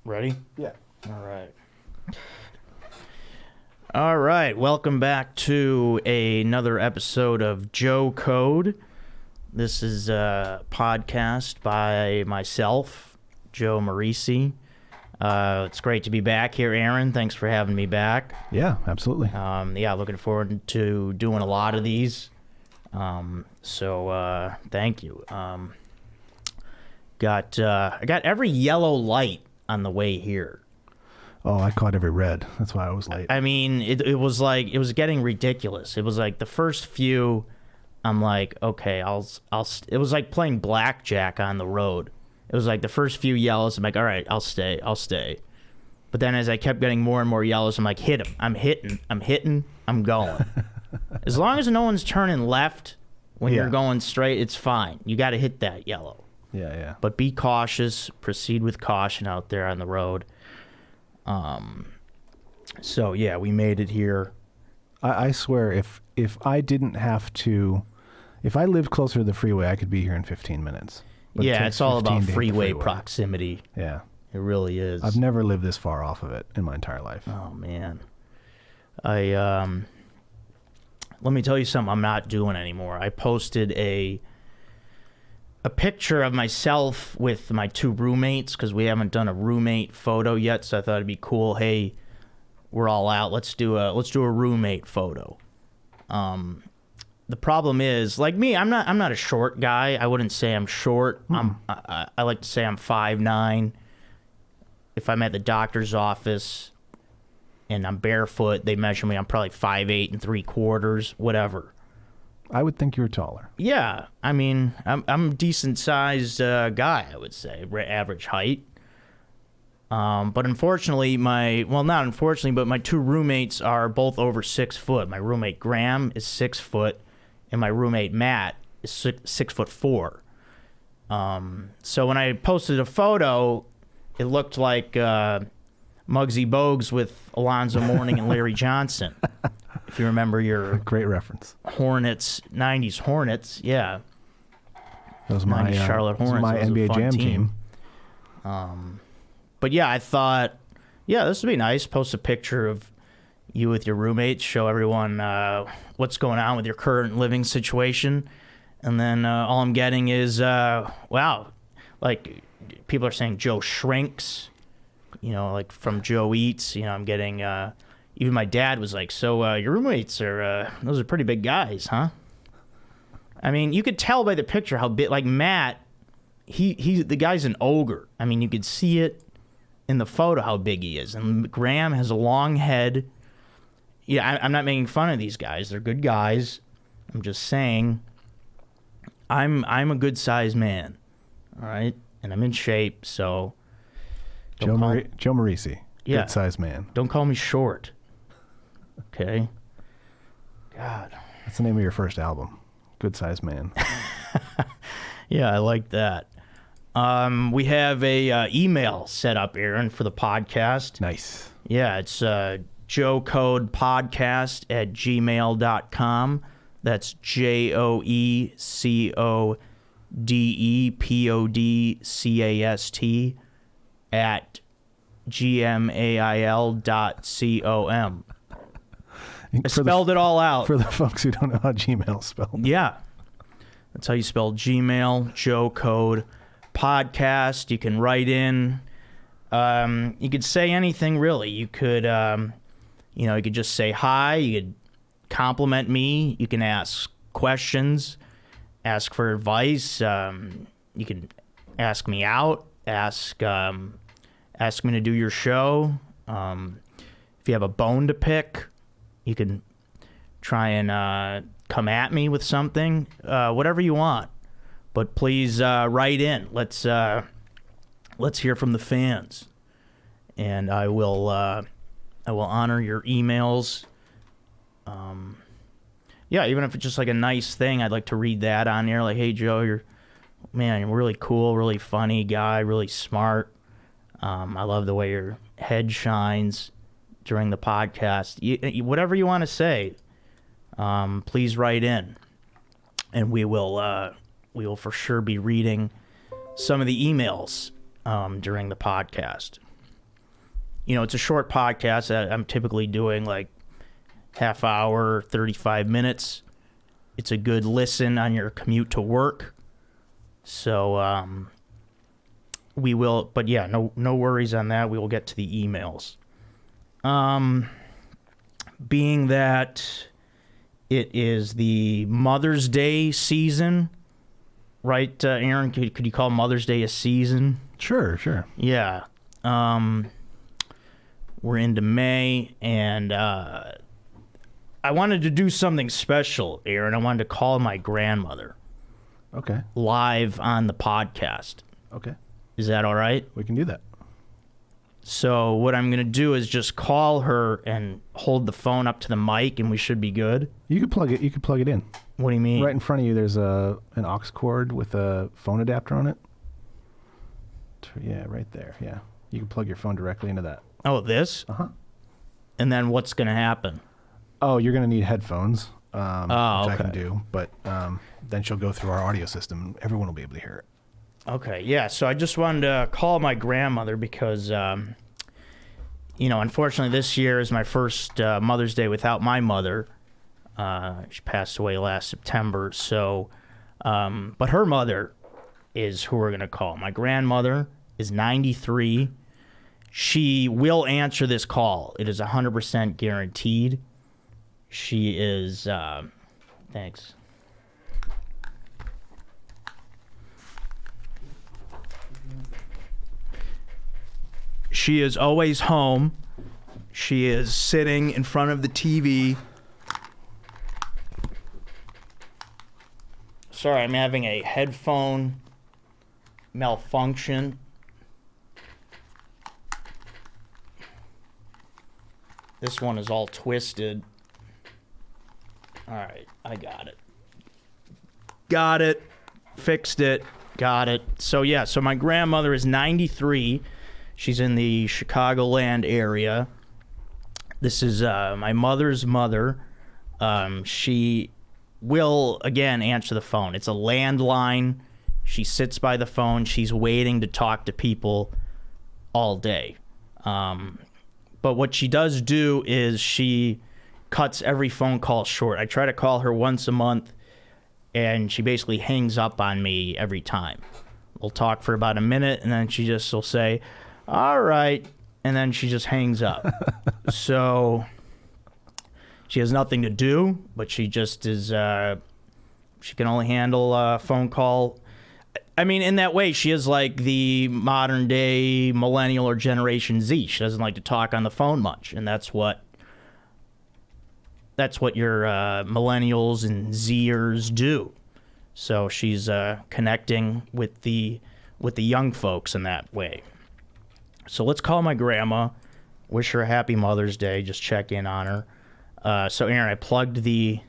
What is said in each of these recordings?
Ready? Yeah. All right. All right. Welcome back to another episode of Joe Code. This is a podcast by myself, Joe Marrese. It's great to be back here, Aaron. Thanks for having me back. Yeah, absolutely. Looking forward to doing a lot of these. So thank you. I got every yellow light on the way here. Oh, I caught every red. That's why I was late. I mean, it was like, it was getting ridiculous. It was like the first few, I'm like, okay, it was like playing blackjack on the road. It was like the first few yellows, I'm like, all right, I'll stay. But then as I kept getting more and more yellows, I'm like, hit him. I'm hitting, I'm going. As long as no one's turning left when you're going straight, it's fine. You got to hit that yellow. Yeah. But be cautious. Proceed with caution out there on the road. So yeah, we made it here. I swear, if I didn't have to, if I lived closer to the freeway, I could be here in 15 minutes. But yeah, it's all about freeway proximity. Yeah. It really is. I've never lived this far off of it in my entire life. Oh man. Let me tell you something I'm not doing anymore. I posted a picture of myself with my two roommates because we haven't done a roommate photo yet, so I thought it'd be cool. Hey, we're all out. Let's do a roommate photo. The problem is, like me, I'm not a short guy. I wouldn't say I'm short. I like to say I'm 5'9". If I'm at the doctor's office and I'm barefoot, they measure me. I'm probably 5'8 3/4, whatever. I would think you were taller. Yeah, I mean, I'm a decent sized guy, I would say, average height. But unfortunately, not unfortunately, but my two roommates are both over 6 foot. My roommate Graham is 6 foot, and my roommate Matt is 6'4". So when I posted a photo, it looked like Muggsy Bogues with Alonzo Mourning and Larry Johnson. If you remember your great reference, Hornets, 90s Hornets, yeah. That was my Charlotte Hornets. My NBA Jam team. But yeah, I thought, yeah, this would be nice. Post a picture of you with your roommates, show everyone what's going on with your current living situation, and then all I'm getting is, wow, like people are saying Joe shrinks, like from Joe Eats. I'm getting. Even my dad was like, so your roommates those are pretty big guys, huh? I mean, you could tell by the picture how big, like Matt, the guy's an ogre. I mean, you could see it in the photo how big he is. And Graham has a long head. Yeah, I'm not making fun of these guys. They're good guys. I'm just saying I'm a good-sized man, all right? And I'm in shape, so... Joe Marrese, yeah, good-sized man. Don't call me short. Okay. God. That's the name of your first album. Good Sized Man. Yeah, I like that. We have a email set up, Aaron, for the podcast. Nice. Yeah, it's joecodepodcast@gmail.com. That's JOECODEPODCAST @gmail.com. I spelled it all out. For the folks who don't know how Gmail's spelled. Yeah. That's how you spell Gmail, Joe Code Podcast. You can write in. You could say anything, really. You could, you could just say hi. You could compliment me. You can ask questions, ask for advice. You can ask me out, ask me to do your show. If you have a bone to pick, you can try and come at me with something, whatever you want. But please write in. Let's hear from the fans, and I will honor your emails. Yeah, even if it's just like a nice thing, I'd like to read that on there. Like, hey Joe, you're really cool, really funny guy, really smart. I love the way your head shines during the podcast. Whatever you want to say, please write in, and we will for sure be reading some of the emails during the podcast. it's a short podcast that I'm typically doing like half hour, 35 minutes. It's a good listen on your commute to work. So we will, but yeah, no worries on that. We will get to the emails. Being that it is the Mother's Day season, right, Aaron? Could you call Mother's Day a season? Sure. Yeah. We're into May, and I wanted to do something special, Aaron. I wanted to call my grandmother. Okay. Live on the podcast. Okay. Is that all right? We can do that. So what I'm going to do is just call her and hold the phone up to the mic, and we should be good. You could plug it in. What do you mean? Right in front of you, there's an aux cord with a phone adapter on it. Yeah, right there. Yeah. You can plug your phone directly into that. Oh, this? Uh-huh. And then what's going to happen? Oh, you're going to need headphones, which I okay. can do. But then she'll go through our audio system. Everyone will be able to hear it. Okay, yeah. So I just wanted to call my grandmother because, unfortunately this year is my first Mother's Day without my mother. She passed away last September. So, but her mother is who we're going to call. My grandmother is 93. She will answer this call. It is 100% guaranteed. She is, thanks. She is always home. She is sitting in front of the TV. Sorry, I'm having a headphone malfunction. This one is all twisted. All right, I got it. Got it. Fixed it. Got it. So my grandmother is 93. She's in the Chicagoland area. This is my mother's mother. She will, again, answer the phone. It's a landline. She sits by the phone. She's waiting to talk to people all day. But what she does do is she cuts every phone call short. I try to call her once a month, and she basically hangs up on me every time. We'll talk for about a minute, and then she just will say, all right, and then she just hangs up. So she has nothing to do, but she just is, she can only handle a phone call. I mean, in that way, she is like the modern day millennial or Generation Z. She doesn't like to talk on the phone much, and that's what your millennials and Zers do. So she's connecting with the young folks in that way. So let's call my grandma, wish her a happy Mother's Day, just check in on her. So Aaron, I plugged the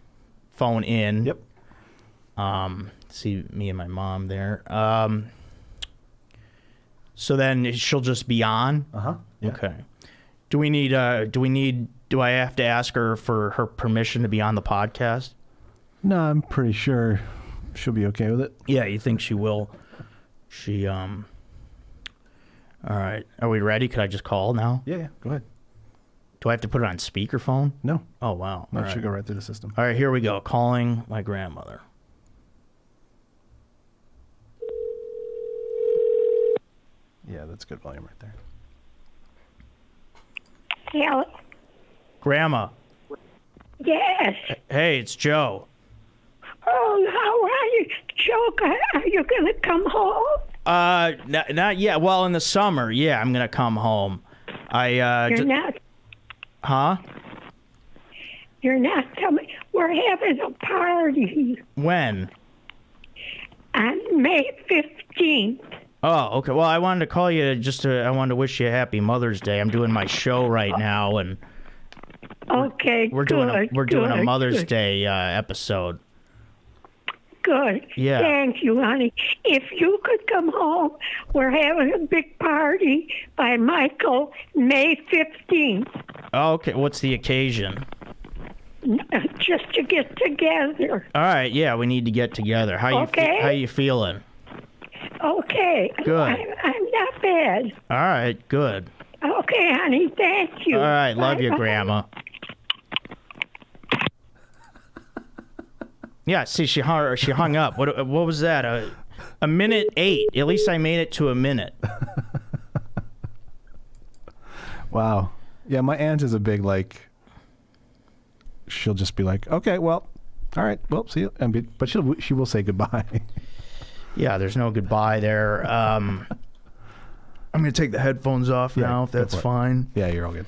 phone in. Yep. See me and my mom there. So then she'll just be on. Uh-huh. Yeah. Okay. Do I have to ask her for her permission to be on the podcast? No, I'm pretty sure she'll be okay with it. Yeah, you think she will? All right. Are we ready? Could I just call now? Yeah, go ahead. Do I have to put it on speakerphone? No. Oh, wow. No, it should go right through the system. All right, here we go. Calling my grandmother. Yeah, that's good volume right there. Hello. Grandma. Yes. Hey, it's Joe. Oh, how are you, Joe? Are you going to come home? Not yet. Well, in the summer, yeah, I'm gonna come home. You're not. Huh? You're not coming. We're having a party When? on May 15th. Oh, okay. Well, I wanted to call you I wanted to wish you a happy Mother's Day. I'm doing my show right now, and Okay, we're doing a Mother's Day episode. Good. Yeah. Thank you, honey. If you could come home, we're having a big party by Michael May 15th. Oh, okay. What's the occasion? Just to get together. All right. Yeah, we need to get together. How you feeling? Okay. Good. I'm not bad. All right. Good. Oh, Okay, honey. Thank you. All right, love you, Bye-bye. Grandma. Yeah, see, she hung up. What was that? A minute 8. At least I made it to a minute. Wow. Yeah, my aunt is a big, like, she'll just be like, okay, well, all right, well, see you. But she will say goodbye. Yeah, there's no goodbye there. I'm going to take the headphones off now, if that's fine. Yeah, you're all good.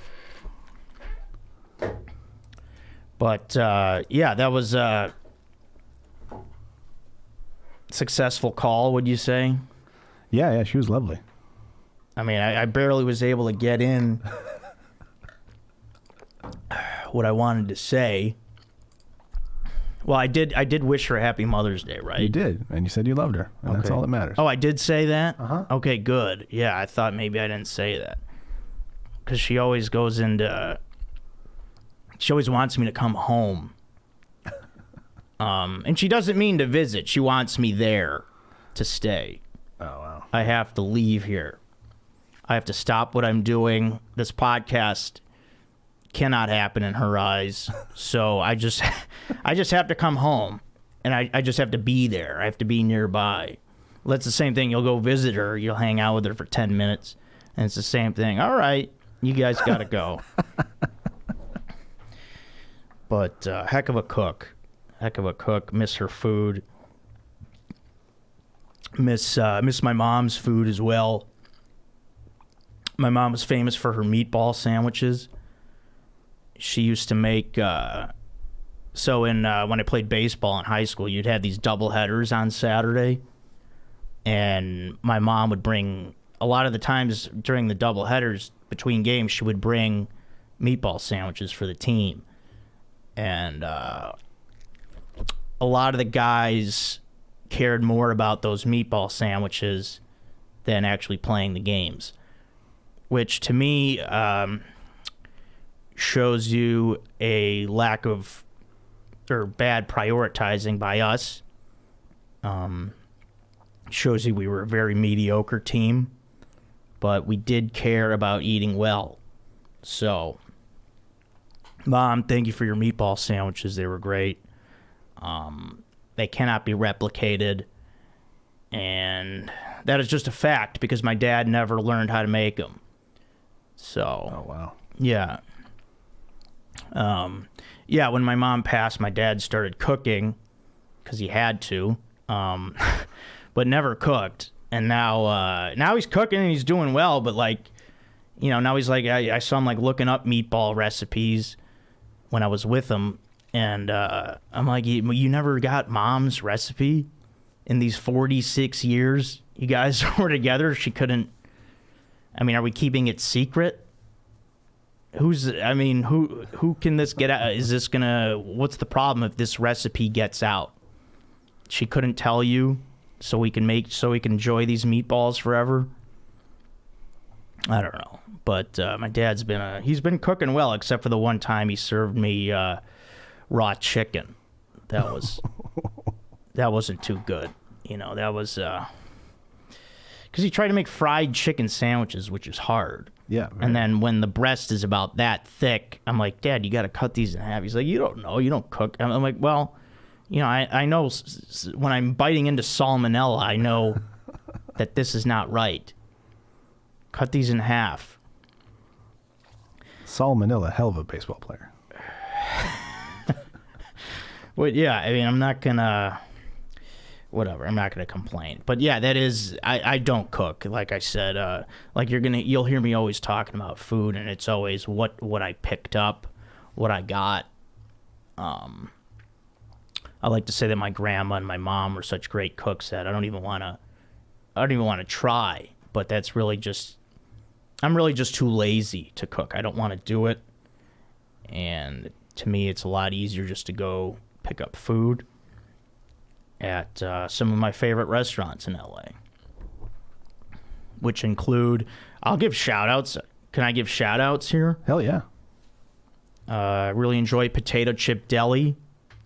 But, yeah, that was a successful call, would you say? Yeah, she was lovely. I mean, I barely was able to get in what I wanted to say. Well, I did wish her a happy Mother's Day, right? You did, and you said you loved her, and that's all that matters. Oh, I did say that? Uh-huh. Okay, good. Yeah, I thought maybe I didn't say that. Because she always goes into... She always wants me to come home. And she doesn't mean to visit. She wants me there to stay. Oh, wow. I have to leave here. I have to stop what I'm doing. This podcast cannot happen in her eyes. So I just have to come home, and I just have to be there. I have to be nearby. Well, that's the same thing. You'll go visit her. You'll hang out with her for 10 minutes, and it's the same thing. All right, you guys got to go. But heck of a cook. Heck of a cook. Miss her food. Miss my mom's food as well. My mom was famous for her meatball sandwiches. She used to make... So when I played baseball in high school, you'd have these double headers on Saturday. And my mom would bring... A lot of the times during the double headers between games, she would bring meatball sandwiches for the team. And a lot of the guys cared more about those meatball sandwiches than actually playing the games, which to me shows you a lack of or bad prioritizing by us. Shows you we were a very mediocre team, but we did care about eating well. So, Mom, thank you for your meatball sandwiches. They were great. They cannot be replicated, and that is just a fact because my dad never learned how to make them. So, oh wow, yeah, yeah. When my mom passed, my dad started cooking because he had to, but never cooked. And now he's cooking and he's doing well. But like, you know, now he's like, I saw him like looking up meatball recipes when I was with him. And I'm like, you never got Mom's recipe in these 46 years you guys were together? She couldn't... I mean, are we keeping it secret? Who can this get out? Is this gonna... What's the problem if this recipe gets out? She couldn't tell you so we can enjoy these meatballs forever? I don't know. But my dad's he's been cooking well, except for the one time he served me... raw chicken. That wasn't too good. You know, that was because he tried to make fried chicken sandwiches, which is hard. Yeah. Right. And then when the breast is about that thick, I'm like, Dad, you got to cut these in half. He's like, you don't know, you don't cook. I'm like, well, you know, I know when I'm biting into salmonella, I know that this is not right. Cut these in half. Salmonella, hell of a baseball player. Well, yeah, I mean, I'm not gonna complain. But yeah, that is, I don't cook. Like I said, like you'll hear me always talking about food, and it's always what I picked up, what I got. I like to say that my grandma and my mom were such great cooks that I don't even want to try. But that's really just, I'm really just too lazy to cook. I don't want to do it, and to me, it's a lot easier just to go pick up food at some of my favorite restaurants in LA, which include, I'll give shout-outs. Can I give shout-outs here? Hell yeah. I really enjoy Potato Chip Deli,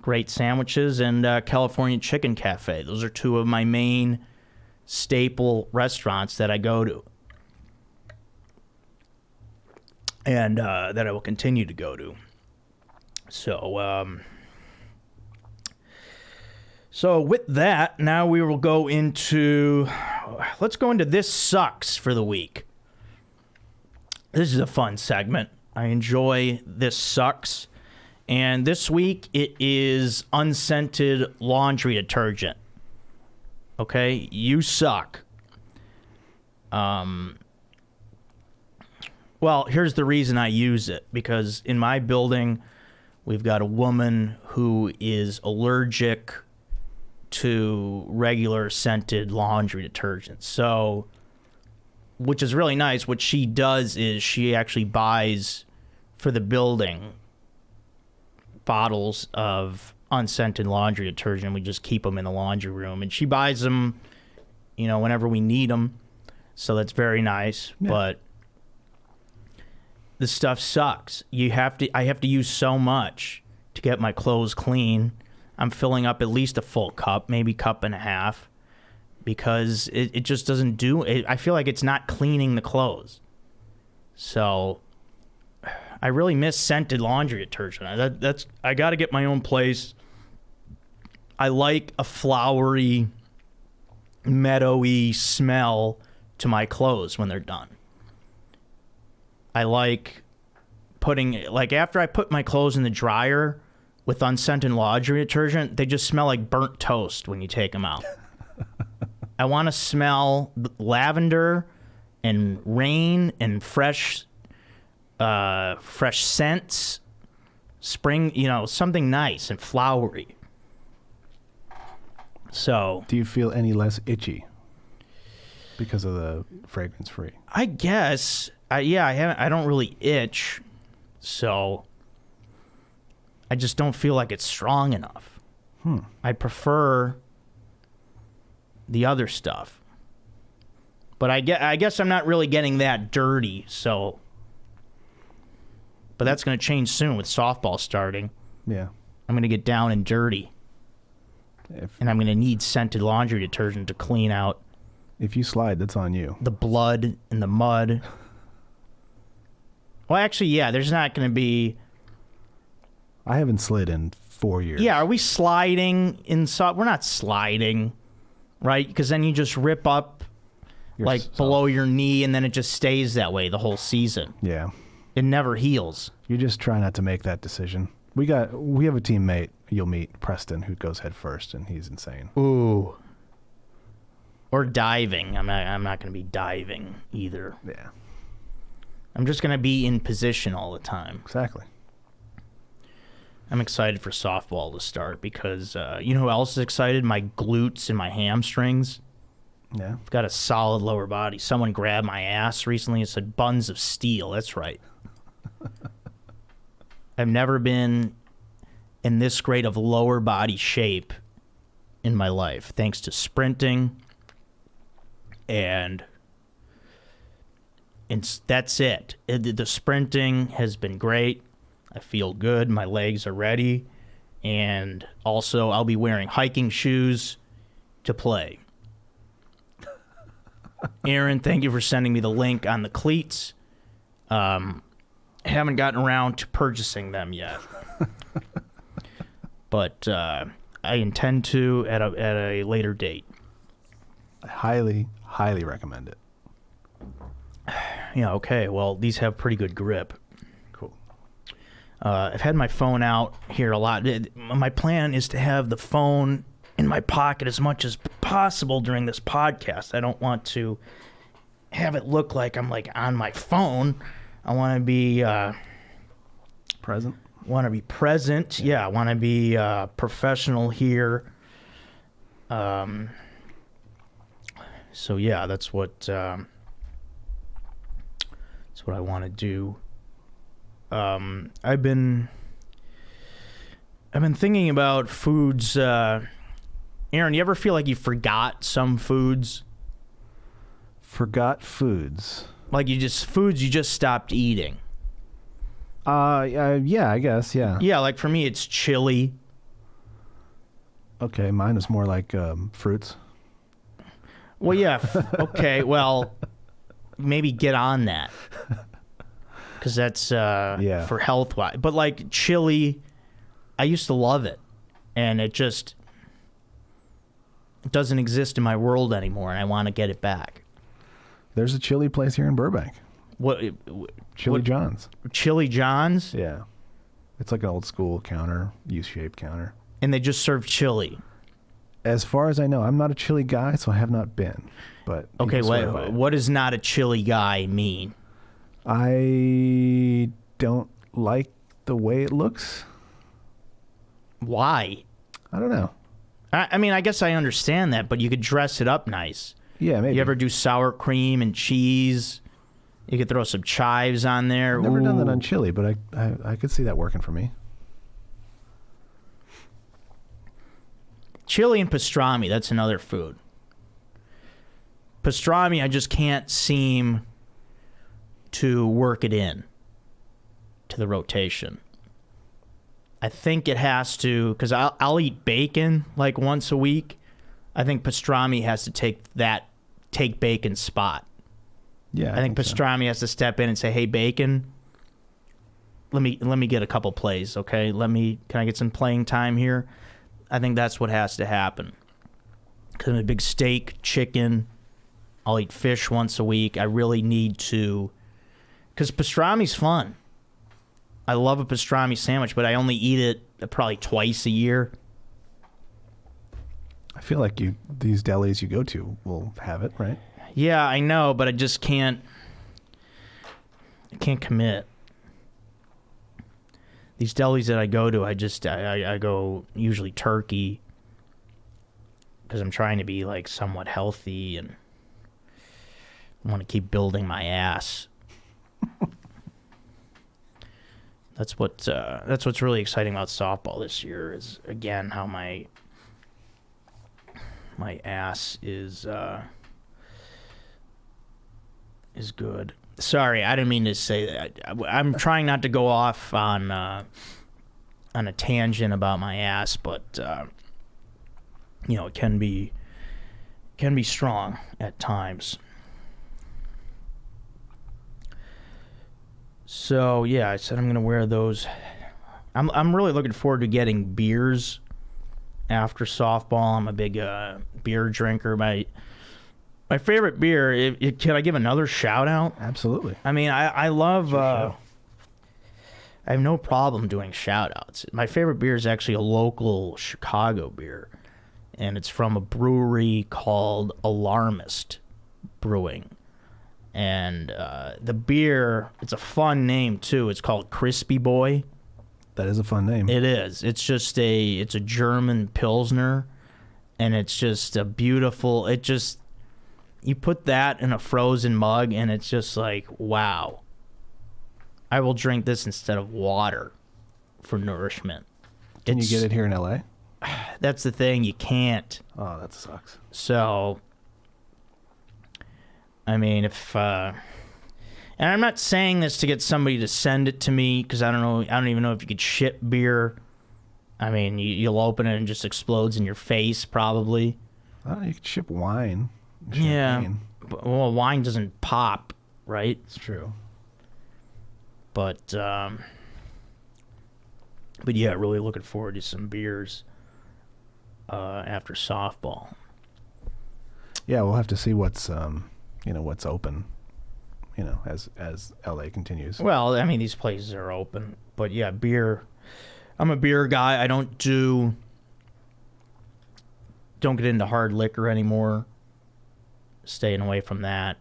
great sandwiches, and California Chicken Cafe. Those are two of my main staple restaurants that I go to. and that I will continue to go to. So with that, now we will go into, let's go into This Sucks for the week. This is a fun segment. I enjoy This Sucks. And this week it is unscented laundry detergent. Okay? You suck. Well, here's the reason I use it. Because in my building, we've got a woman who is allergic to regular scented laundry detergent. So, which is really nice. What she does is she actually buys for the building bottles of unscented laundry detergent. We just keep them in the laundry room, and she buys them, whenever we need them. So that's very nice. Yeah. But this stuff sucks. I have to use so much to get my clothes clean. I'm filling up at least a full cup, maybe cup and a half, because it just doesn't do it. I feel like it's not cleaning the clothes. So I really miss scented laundry detergent. I got to get my own place. I like a flowery, meadowy smell to my clothes when they're done. I like after I put my clothes in the dryer with unscented laundry detergent, they just smell like burnt toast when you take them out. I want to smell lavender and rain and fresh scents, spring, something nice and flowery. So, do you feel any less itchy because of the fragrance free? I guess. I don't really itch, so I just don't feel like it's strong enough. I prefer the other stuff. But I guess I'm not really getting that dirty, so. But that's going to change soon with softball starting. Yeah. I'm going to get down and dirty. And I'm going to need scented laundry detergent to clean out. If you slide, that's on you. The blood and the mud. Well, actually, yeah, there's not going to be. I haven't slid in 4 years. Yeah, are we sliding in? We're not sliding, right? Because then you just rip up below your knee, and then it just stays that way the whole season. Yeah. It never heals. You just try not to make that decision. We have a teammate you'll meet, Preston, who goes head first, and he's insane. Ooh. Or diving. I'm not going to be diving either. Yeah. I'm just going to be in position all the time. Exactly. I'm excited for softball to start because you know who else is excited? My glutes and my hamstrings. Yeah. I've got a solid lower body. Someone grabbed my ass recently and said buns of steel. That's right. I've never been in this great of lower body shape in my life, thanks to sprinting, and that's it. The sprinting has been great. I feel good. My legs are ready. And also, I'll be wearing hiking shoes to play. Aaron, thank you for sending me the link on the cleats. Haven't gotten around to purchasing them yet. But I intend to at a later date. I highly, highly recommend it. Yeah, okay. Well, these have pretty good grip. Cool. I've had my phone out here a lot. My plan is to have the phone in my pocket as much as possible during this podcast. I don't want to have it look like I'm on my phone. I want to be present. Want to be present. Yeah, I want to be professional here. So yeah, that's what I want to do. I've been thinking about foods. Aaron, you ever feel like you forgot some foods? Forgot foods? Like foods you just stopped eating. Yeah, I guess, yeah. Yeah, like for me, it's chili. Okay, mine is more like fruits. Well, yeah. Okay, well, maybe get on that. because that's Yeah. for health wise. But like chili, I used to love it, and it just doesn't exist in my world anymore, and I want to get it back. There's a chili place here in Burbank. Chili John's. Chili John's? Yeah. It's like an old school counter, U-shaped counter. And they just serve chili. As far as I know, I'm not a chili guy, so I have not been. But Okay, what does not a chili guy mean? I don't like the way it looks. Why? I don't know. I mean, I guess I understand that, but you could dress it up nice. Yeah, maybe. You ever do sour cream and cheese? You could throw some chives on there. I've never done that on chili, but I could see that working for me. Chili and pastrami, that's another food. Pastrami, I just can't seem to work it in to the rotation. I think it has to, because I'll eat bacon like once a week. I think pastrami has to take bacon's spot. Yeah, I think pastrami has to step in and say, "Hey, bacon, let me get a couple plays, okay? Can I get some playing time here?" I think that's what has to happen. Because I'm a big steak, chicken. I'll eat fish once a week. I really need to, because pastrami's fun. I love a pastrami sandwich, but I only eat it probably twice a year. I feel like these delis you go to will have it, right? Yeah, I know, but I just can't. I can't commit. These delis that I go to, I go usually turkey because I'm trying to be like somewhat healthy and I want to keep building my ass. That's what's really exciting about softball this year is again how my ass is good. Sorry, I didn't mean to say that. I'm trying not to go off on a tangent about my ass, but it can be strong at times. So yeah, I said I'm gonna wear those. I'm really looking forward to getting beers after softball. I'm a big beer drinker. My favorite beer, can I give another shout out? Absolutely. I mean, I love, I have no problem doing shout outs. My favorite beer is actually a local Chicago beer, and it's from a brewery called Alarmist Brewing. And the beer, it's a fun name too. It's called Crispy Boy. That is a fun name. It is. It's a German Pilsner, and it's just a beautiful, you put that in a frozen mug, and it's just like, wow. I will drink this instead of water for nourishment. Can you get it here in LA? That's the thing. You can't. Oh, that sucks. So, I mean, and I'm not saying this to get somebody to send it to me, because I don't even know if you could ship beer. I mean, you'll open it and it just explodes in your face, probably. You could ship wine. Yeah. Champagne. Well, wine doesn't pop, right? It's true. But yeah, really looking forward to some beers after softball. Yeah, we'll have to see what's open, as LA continues. Well, I mean, these places are open, but yeah, beer. I'm a beer guy. I don't get into hard liquor anymore. Staying away from that.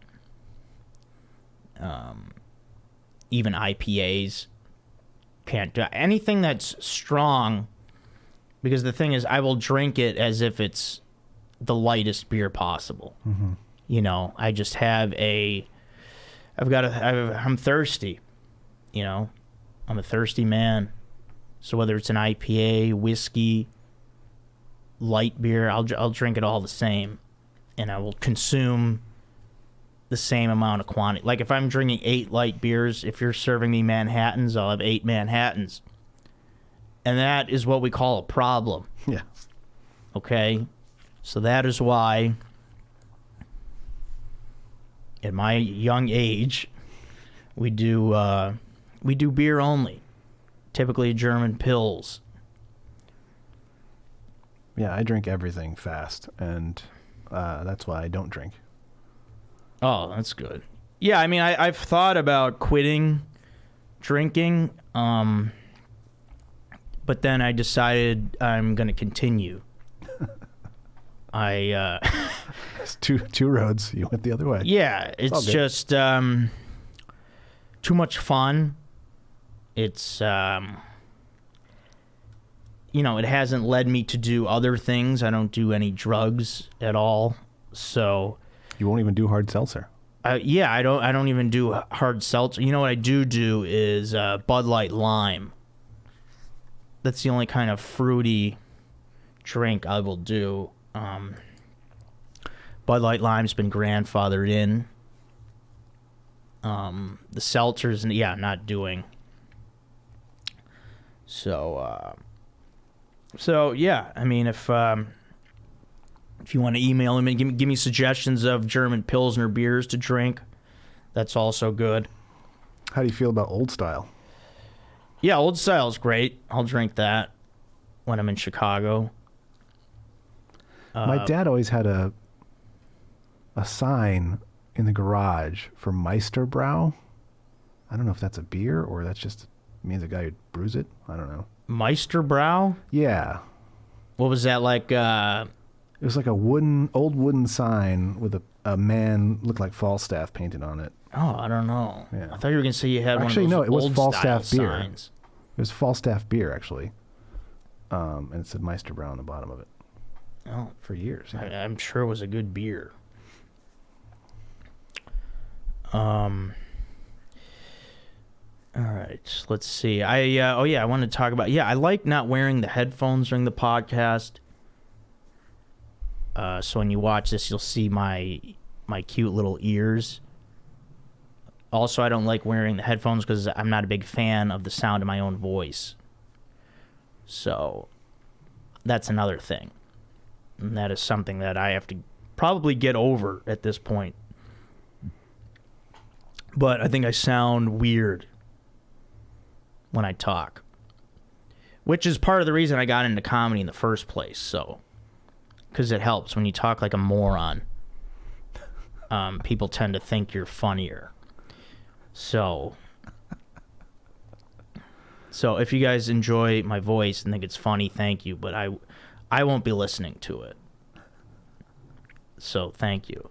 Even IPAs. Can't do anything that's strong, because the thing is, I will drink it as if it's the lightest beer possible. Mm-hmm. I just have I'm thirsty. I'm a thirsty man. So whether it's an IPA, whiskey, light beer, I'll drink it all the same, and I will consume the same amount of quantity. Like if I'm drinking 8 light beers, if you're serving me Manhattans, I'll have 8 Manhattans. And that is what we call a problem. Yeah. Okay? So that is why, at my young age, we do We do beer only. Typically German Pils. Yeah, I drink everything fast, and that's why I don't drink. Oh, that's good. Yeah, I mean, I've thought about quitting drinking, but then I decided I'm going to continue. It's two roads. You went the other way. Yeah, it's just too much fun. It's, it hasn't led me to do other things. I don't do any drugs at all, so... You won't even do hard seltzer. Yeah, I don't even do hard seltzer. You know what I do is Bud Light Lime. That's the only kind of fruity drink I will do. Bud Light Lime's been grandfathered in. The seltzers, not doing. So yeah, I mean, if you want to email me and give me suggestions of German Pilsner beers to drink, that's also good. How do you feel about Old Style? Yeah, Old Style's great. I'll drink that when I'm in Chicago. My dad always had a sign in the garage for Meisterbräu. I don't know if that's a beer or that's just means a guy who brews it. I don't know. Meisterbräu? Yeah. What was that like? It was like a old wooden sign with a man looked like Falstaff painted on it. Oh, I don't know. Yeah. I thought you were gonna say you had actually one of those no, it was old Falstaff style beer. signs. It was Falstaff beer actually, and it said Meisterbräu on the bottom of it. Oh, for years. Yeah. I'm sure it was a good beer. All right, let's see. I wanted to talk about. Yeah, I like not wearing the headphones during the podcast. So when you watch this, you'll see my cute little ears. Also, I don't like wearing the headphones because I'm not a big fan of the sound of my own voice. So that's another thing. And that is something that I have to probably get over at this point. But I think I sound weird when I talk, which is part of the reason I got into comedy in the first place. So, because it helps when you talk like a moron. People tend to think you're funnier. So if you guys enjoy my voice and think it's funny, thank you. But I won't be listening to it. So thank you.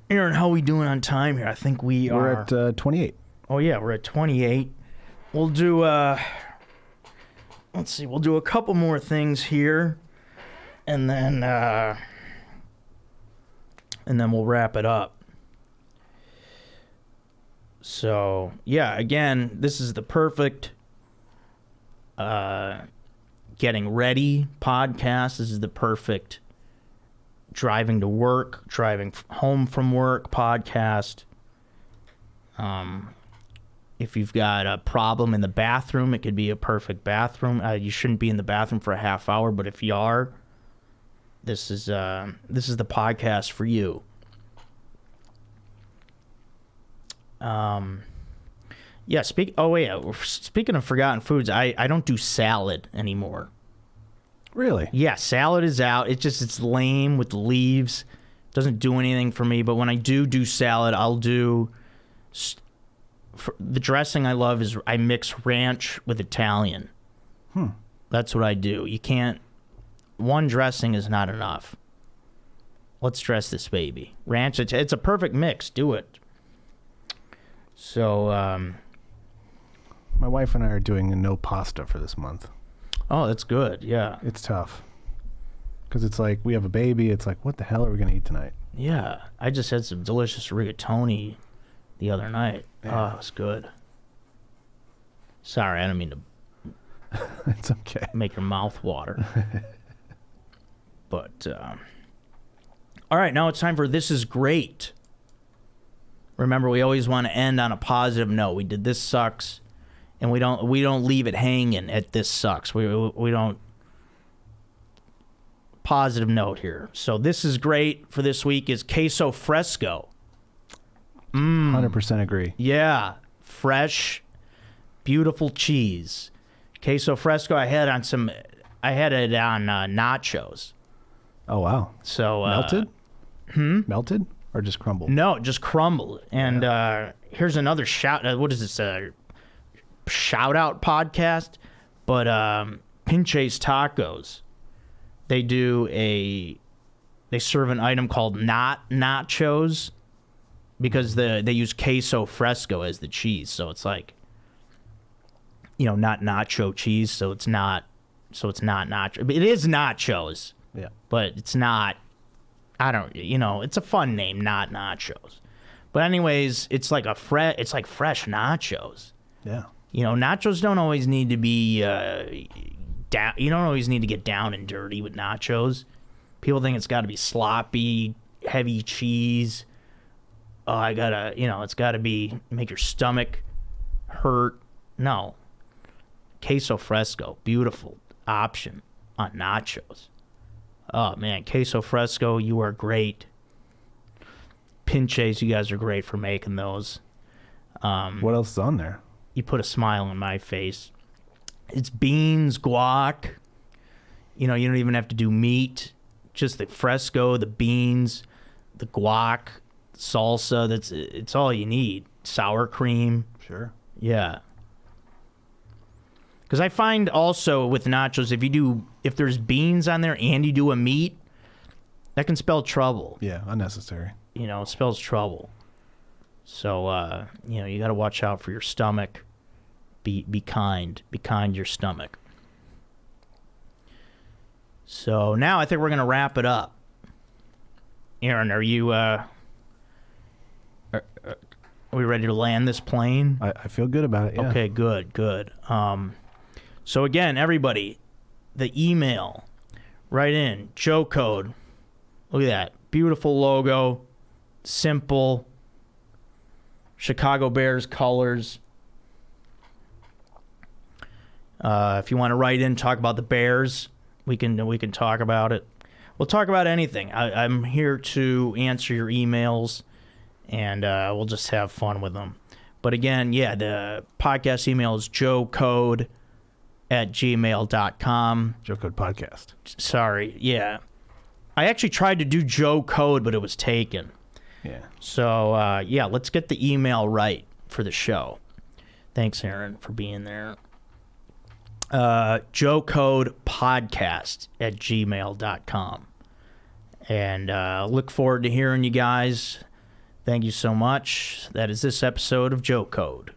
Aaron, how are we doing on time here? I think we're at 28. Oh yeah, we're at 28. We'll do let's see, we'll do a couple more things here, and then we'll wrap it up. So yeah, again, this is the perfect getting ready podcast. This is the perfect driving to work, driving home from work podcast. If you've got a problem in the bathroom, it could be a perfect bathroom. You shouldn't be in the bathroom for a half hour, but if you are, this is the podcast for you. Yeah. Speaking of forgotten foods, I don't do salad anymore. Really? Yeah, salad is out. It's lame with the leaves. Doesn't do anything for me. But when I do salad, I'll do... the dressing I love is I mix ranch with Italian. That's what I do. You can't... One dressing is not enough. Let's dress this baby. Ranch, it's a perfect mix. Do it. So... My wife and I are doing a no pasta for this month. Oh, that's good. Yeah. It's tough. Because it's like, we have a baby. It's like, what the hell are we going to eat tonight? Yeah. I just had some delicious rigatoni the other night. Yeah. Oh, it was good. Sorry, I don't mean to it's okay. Make your mouth water. But, all right, now it's time for This Is Great. Remember, we always want to end on a positive note. We did This Sucks. And we don't leave it hanging at this sucks. We don't. Positive note here. So This Is Great for this week is Queso Fresco. 100% agree. Yeah, fresh, beautiful cheese. Queso fresco. I had it on nachos. Oh, wow. So Melted? Melted or just crumbled? No, just crumbled. And here's another shout. What is this? Shout out podcast? But Pinche's Tacos. They serve an item called nachos because they use queso fresco as the cheese. So it's like, not nacho cheese. So it's not nacho. It is nachos. Yeah. But it's not. It's a fun name, not nachos. But anyways, it's like fresh nachos. Yeah. Nachos don't always need to be down. You don't always need to get down and dirty with nachos. People think it's got to be sloppy, heavy cheese. Oh, it's got to make your stomach hurt. No. Queso fresco, beautiful option on nachos. Oh, man, queso fresco, you are great. Pinches, you guys are great for making those. What else is on there? You put a smile on my face. It's beans, guac. You don't even have to do meat. Just the fresco, the beans, the guac, salsa. It's all you need. Sour cream. Sure. Yeah. Because I find also with nachos, if there's beans on there and you do a meat, that can spell trouble. Yeah, unnecessary. It spells trouble. So, you got to watch out for your stomach. Be kind. Be kind to your stomach. So now I think we're going to wrap it up. Aaron, are you... are we ready to land this plane? I feel good about it, yeah. Okay, good. So again, everybody, the email, write in, Joe Code. Look at that. Beautiful logo. Simple. Chicago Bears colors. If you want to write in, talk about the Bears, we can talk about it. We'll talk about anything. I'm here to answer your emails, and we'll just have fun with them. But again, the podcast email is joecode@gmail.com. Joe Code Podcast. Sorry, yeah. I actually tried to do Joe Code, but it was taken. Yeah. So, let's get the email right for the show. Thanks, Aaron, for being there. joecodepodcast@gmail.com. And look forward to hearing you guys. Thank you so much. That is this episode of Joe Code.